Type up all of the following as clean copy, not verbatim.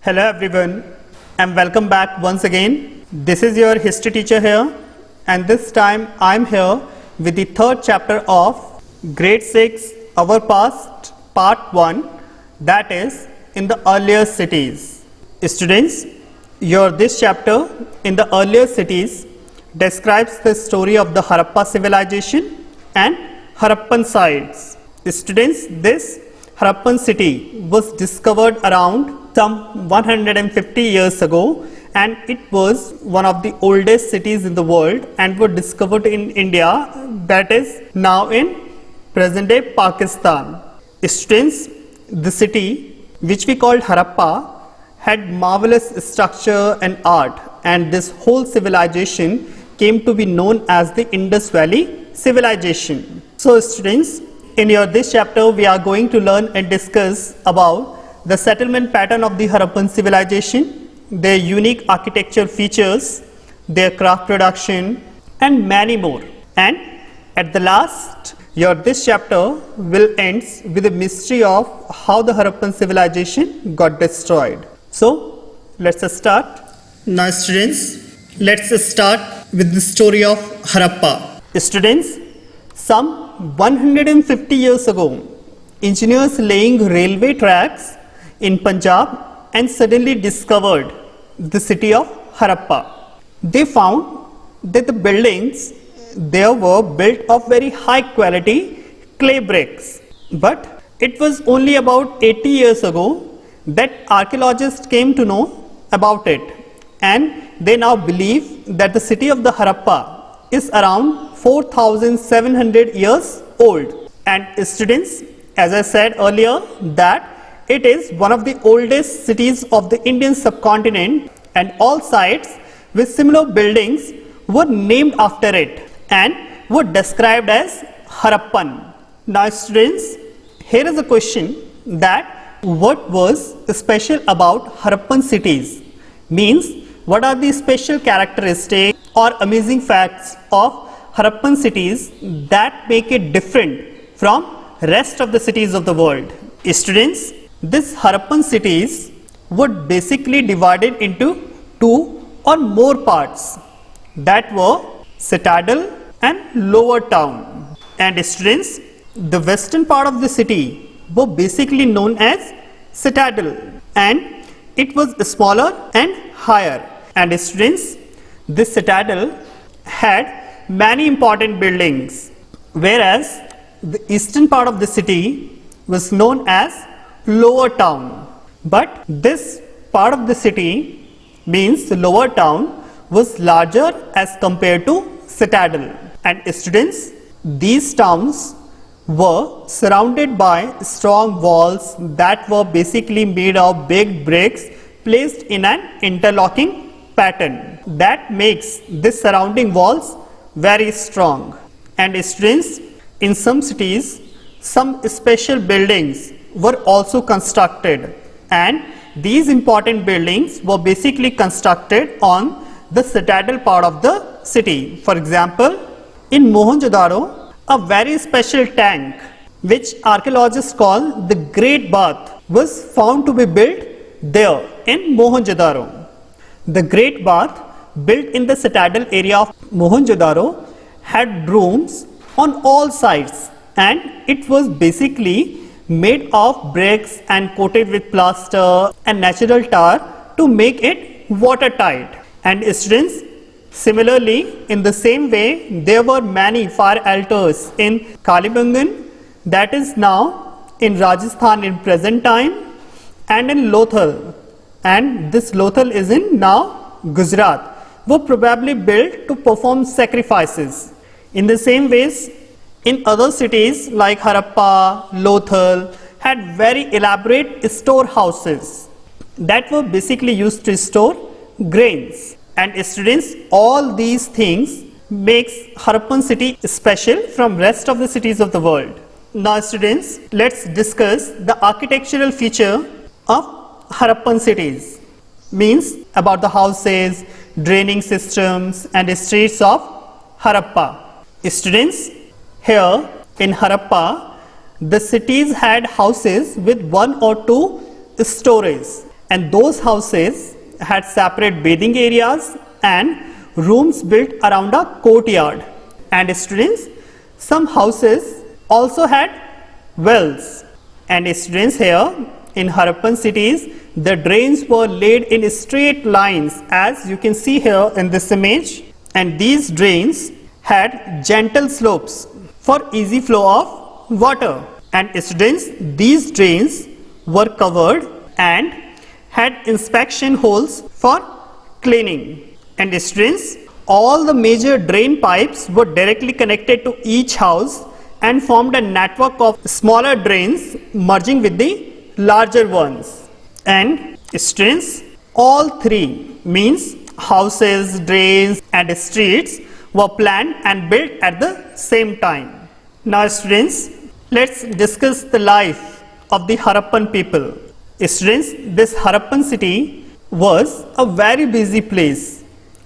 Hello everyone and welcome back once again. This is your history teacher here, and this time I am here with the third chapter of grade 6 Our Past part 1, that is in the earlier cities. Students, this chapter in the earlier cities describes the story of the Harappa civilization and Harappan sites. Students, this Harappan city was discovered around some 150 years ago, and it was one of the oldest cities in the world and were discovered in India, that is now in present day Pakistan. Students, the city which we called Harappa had marvelous structure and art, and this whole civilization came to be known as the Indus Valley civilization. So students, in this chapter we are going to learn and discuss about the settlement pattern of the Harappan civilization, their unique architectural features, their craft production, and many more. And at the last, this chapter will end with the mystery of how the Harappan civilization got destroyed. So let's start. Now students, let's start with the story of Harappa. Students, some 150 years ago, engineers laying railway tracks in Punjab and suddenly discovered the city of Harappa. They found that the buildings there were built of very high quality clay bricks. But it was only about 80 years ago that archaeologists came to know about it, and they now believe that the city of the Harappa is around 4,700 years old. And students, as I said earlier, that it is one of the oldest cities of the Indian subcontinent, and all sites with similar buildings were named after it and were described as Harappan. Now students, here is a question that what was special about Harappan cities? Means, what are the special characteristics or amazing facts of Harappan cities that make it different from rest of the cities of the world? Students, these Harappan cities were basically divided into two or more parts, that were citadel and lower town. And students, the western part of the city were basically known as citadel, and it was smaller and higher. And students, this citadel had many important buildings, whereas the eastern part of the city was known as lower town. But this part of the city, means the lower town, was larger as compared to citadel. And students, these towns were surrounded by strong walls that were basically made of big bricks placed in an interlocking pattern that makes this surrounding walls very strong. And students, in some cities, some special buildings were also constructed, and these important buildings were basically constructed on the citadel part of the city. For example, in Mohenjo-daro, a very special tank which archaeologists call the Great Bath was found to be built there in Mohenjo-daro. The Great Bath, built in the citadel area of Mohenjo-daro, had rooms on all sides, and it was basically made of bricks and coated with plaster and natural tar to make it watertight. And students, similarly, in the same way, there were many fire altars in Kalibangan, that is now in Rajasthan in present time, and in Lothal, and this Lothal is in now Gujarat, were probably built to perform sacrifices. In the same ways, in other cities like Harappa, Lothal had very elaborate storehouses that were basically used to store grains. And students, all these things makes Harappan city special from rest of the cities of the world. Now students, let's discuss the architectural feature of Harappan cities. Means about the houses, draining systems and streets of Harappa. Students, here in Harappa, the cities had houses with 1 or 2 stories, and those houses had separate bathing areas and rooms built around a courtyard. And students, some houses also had wells. And students, here in Harappan cities, the drains were laid in straight lines, as you can see here in this image, and these drains had gentle slopes for easy flow of water. And students, these drains were covered and had inspection holes for cleaning. And students, all the major drain pipes were directly connected to each house and formed a network of smaller drains merging with the larger ones. And students, all three, means houses, drains and streets, were planned and built at the same time. Now students, let's discuss the life of the Harappan people. Students, this Harappan city was a very busy place,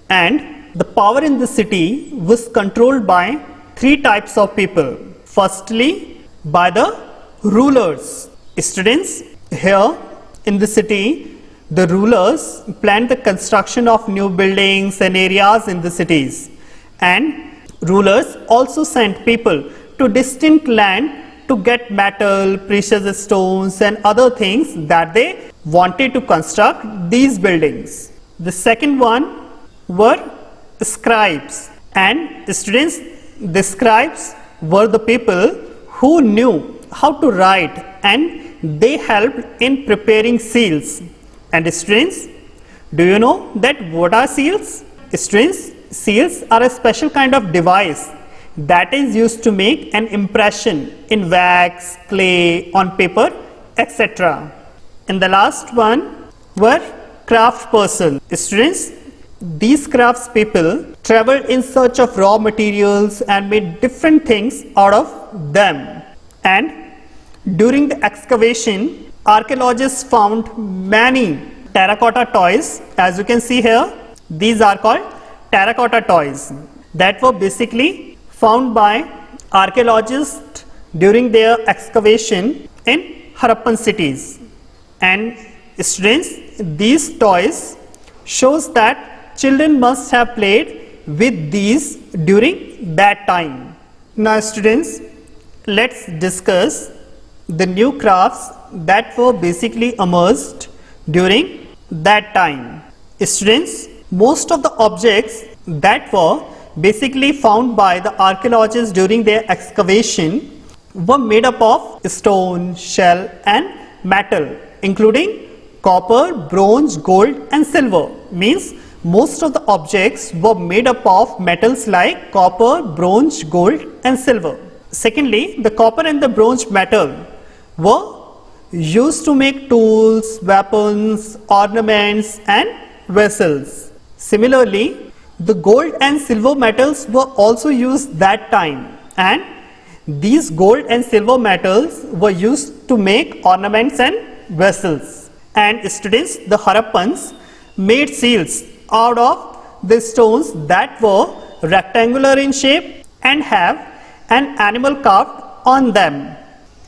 and the power in the city was controlled by three types of people. Firstly, by the rulers. Students, here in the city, the rulers planned the construction of new buildings and areas in the cities, and rulers also sent people to distant land to get metal, precious stones and other things that they wanted to construct these buildings. The second one were scribes, and students, the scribes were the people who knew how to write, and they helped in preparing seals. And students, do you know that what are seals? Students, seals are a special kind of device that is used to make an impression in wax, clay, on paper, etc. And the last one were craft person. Students, these crafts people traveled in search of raw materials and made different things out of them. And during the excavation, archaeologists found many terracotta toys. As you can see here, these are called terracotta toys that were basically found by archaeologists during their excavation in Harappan cities. And students, these toys shows that children must have played with these during that time. Now students, let's discuss the new crafts that were basically emerged during that time. Students, most of the objects that were basically found by the archaeologists during their excavation were made up of stone, shell and metal, including copper, bronze, gold and silver. Means most of the objects were made up of metals like copper, bronze, gold and silver. Secondly, the copper and the bronze metal were used to make tools, weapons, ornaments and vessels. Similarly, the gold and silver metals were also used that time, and these gold and silver metals were used to make ornaments and vessels. And students, the Harappans made seals out of the stones that were rectangular in shape and have an animal carved on them.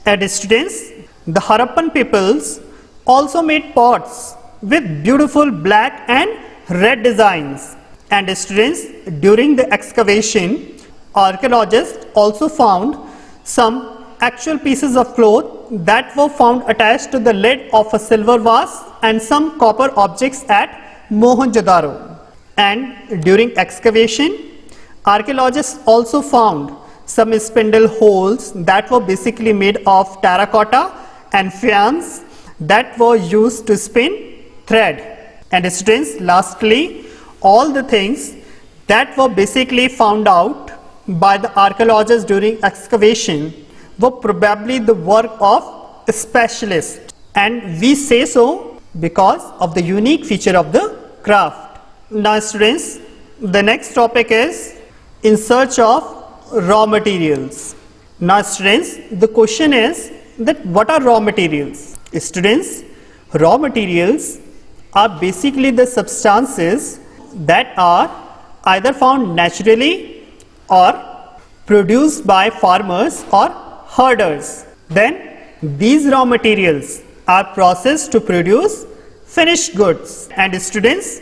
And students, the Harappan peoples also made pots with beautiful black and red designs. And students, during the excavation, archaeologists also found some actual pieces of cloth that were found attached to the lid of a silver vase and some copper objects at Mohenjo-daro. And during excavation, archaeologists also found some spindle holes that were basically made of terracotta and faience that were used to spin thread. And students, lastly, all the things that were basically found out by the archaeologists during excavation were probably the work of specialists, and we say so because of the unique feature of the craft. Now students, the next topic is in search of raw materials. Now students, the question is that what are raw materials? Students, raw materials are basically the substances that are either found naturally or produced by farmers or herders. Then these raw materials are processed to produce finished goods. And students,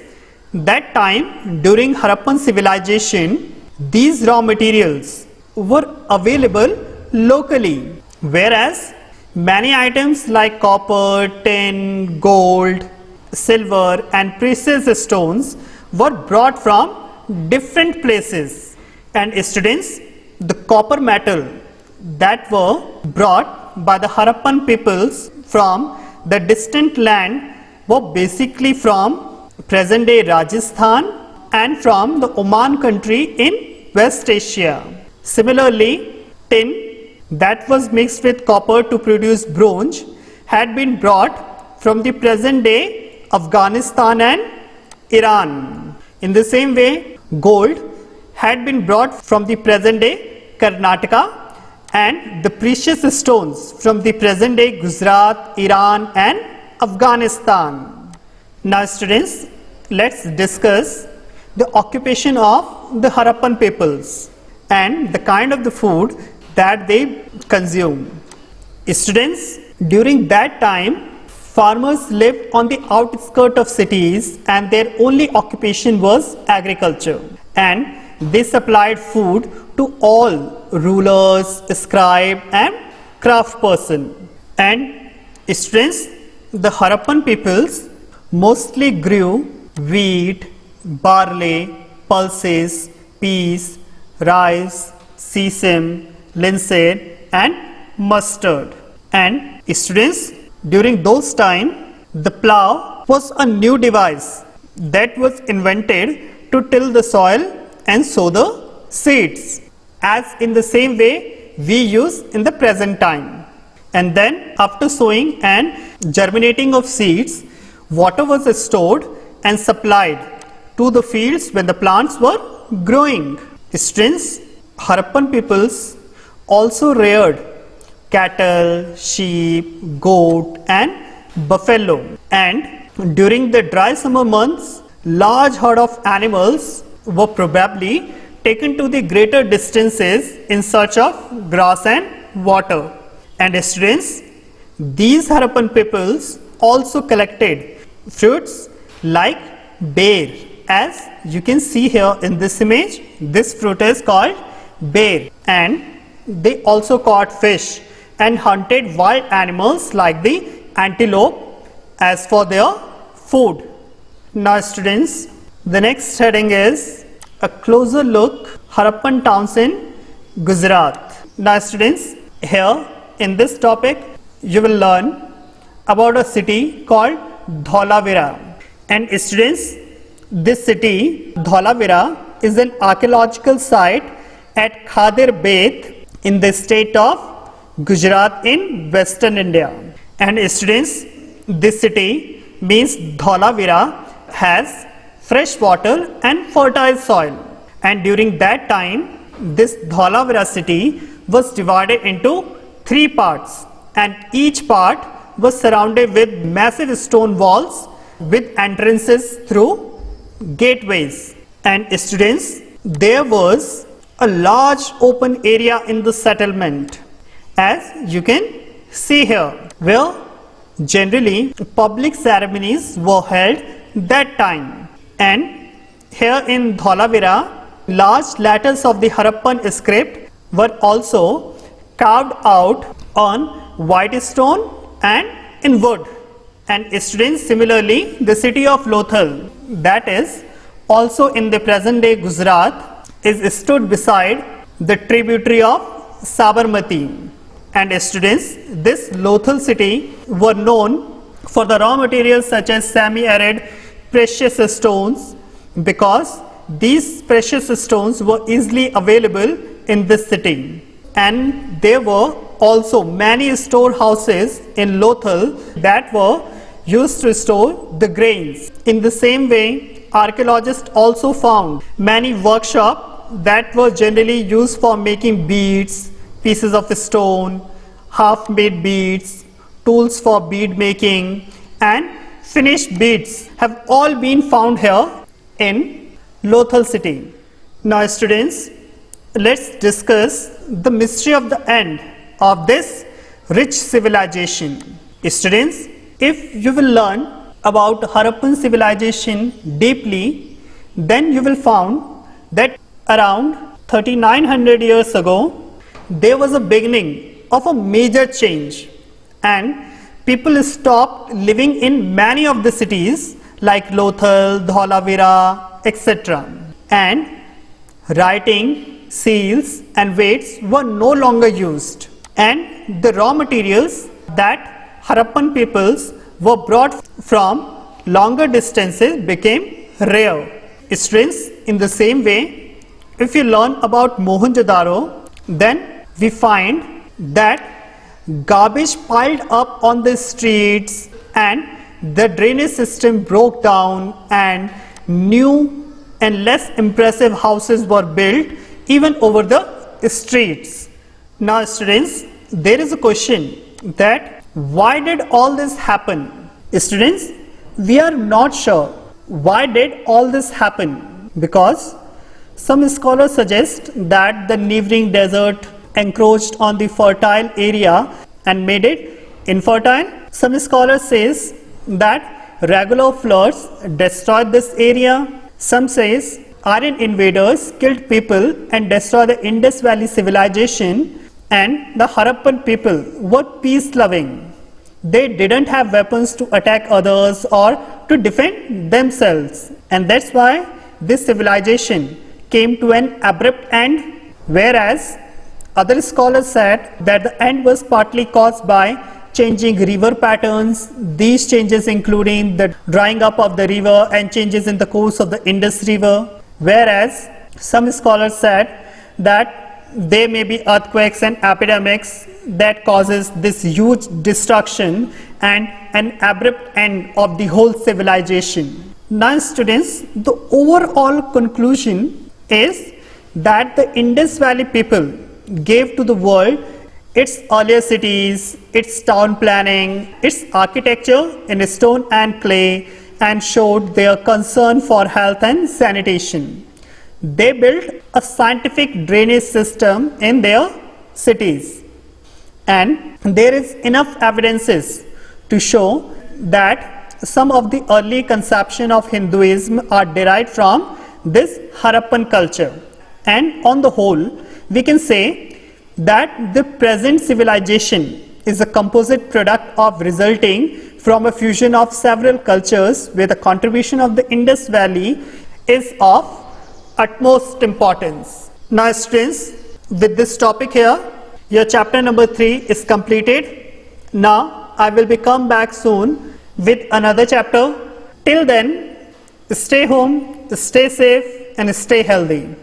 that time during Harappan civilization, these raw materials were available locally, whereas many items like copper, tin, gold, silver and precious stones were brought from different places. And students, the copper metal that were brought by the Harappan peoples from the distant land were basically from present day Rajasthan and from the Oman country in West Asia. Similarly, tin that was mixed with copper to produce bronze had been brought from the present day Afghanistan and Iran. In the same way, gold had been brought from the present day Karnataka and the precious stones from the present day Gujarat, Iran and Afghanistan. Now students, let's discuss the occupation of the Harappan peoples and the kind of the food that they consume. Students, during that time, farmers lived on the outskirts of cities and their only occupation was agriculture, and they supplied food to all rulers, scribe and craft person. And students, the Harappan peoples mostly grew wheat, barley, pulses, peas, rice, sesame, linseed and mustard. And students, during those time, the plough was a new device that was invented to till the soil and sow the seeds, as in the same way we use in the present time. And then after sowing and germinating of seeds, water was stored and supplied to the fields when the plants were growing. Students, Harappan peoples also reared cattle, sheep, goat and buffalo. And during the dry summer months, large herd of animals were probably taken to the greater distances in search of grass and water. And students, these Harappan peoples also collected fruits like bear. As you can see here in this image, this fruit is called bear. And they also caught fish and hunted wild animals like the antelope as for their food. Now students, the next heading is a closer look Harappan Towns in Gujarat. Now students, here in this topic you will learn about a city called Dholavira. And students, this city Dholavira is an archaeological site at Khadir Beth in the state of Gujarat in Western India. And students, this city means Dholavira has fresh water and fertile soil. And during that time, this Dholavira city was divided into 3 parts, and each part was surrounded with massive stone walls with entrances through gateways. And students, there was a large open area in the settlement, as you can see here, where generally public ceremonies were held that time. And here in Dholavira, large letters of the Harappan script were also carved out on white stone and in wood. And students, similarly, the city of Lothal, that is also in the present day Gujarat, is stood beside the tributary of Sabarmati. And students, this Lothal city were known for the raw materials such as semi-arid precious stones, because these precious stones were easily available in this city. And there were also many storehouses in Lothal that were used to store the grains. In the same way, archaeologists also found many workshops that were generally used for making beads, pieces of stone, half-made beads, tools for bead making and finished beads have all been found here in Lothal city. Now students, let's discuss the mystery of the end of this rich civilization. Students, if you will learn about Harappan civilization deeply, then you will find that around 3900 years ago, there was a beginning of a major change, and people stopped living in many of the cities like Lothal, Dholavira, etc. And writing, seals and weights were no longer used, and the raw materials that Harappan peoples were brought from longer distances became rare. Students, in the same way, if you learn about Mohenjo-daro, then we find that garbage piled up on the streets and the drainage system broke down, and new and less impressive houses were built even over the streets. Now students, there is a question that why did all this happen? Students, we are not sure why did all this happen, because some scholars suggest that the neighboring desert encroached on the fertile area and made it infertile. Some scholars says that regular floods destroyed this area. Some says Aryan invaders killed people and destroyed the Indus Valley civilization, and the Harappan people were peace loving. They didn't have weapons to attack others or to defend themselves, and that's why this civilization came to an abrupt end. Whereas other scholars said that the end was partly caused by changing river patterns, these changes including the drying up of the river and changes in the course of the Indus River. Whereas some scholars said that there may be earthquakes and epidemics that causes this huge destruction and an abrupt end of the whole civilization. Now students, the overall conclusion is that the Indus Valley people gave to the world its earlier cities, its town planning, its architecture in stone and clay, and showed their concern for health and sanitation. They built a scientific drainage system in their cities, and there is enough evidences to show that some of the early conception of Hinduism are derived from this Harappan culture. And on the whole, we can say that the present civilization is a composite product of resulting from a fusion of several cultures, where the contribution of the Indus Valley is of utmost importance. Now students, with this topic here, your chapter number 3 is completed. Now I will be come back soon with another chapter. Till then, stay home, stay safe and stay healthy.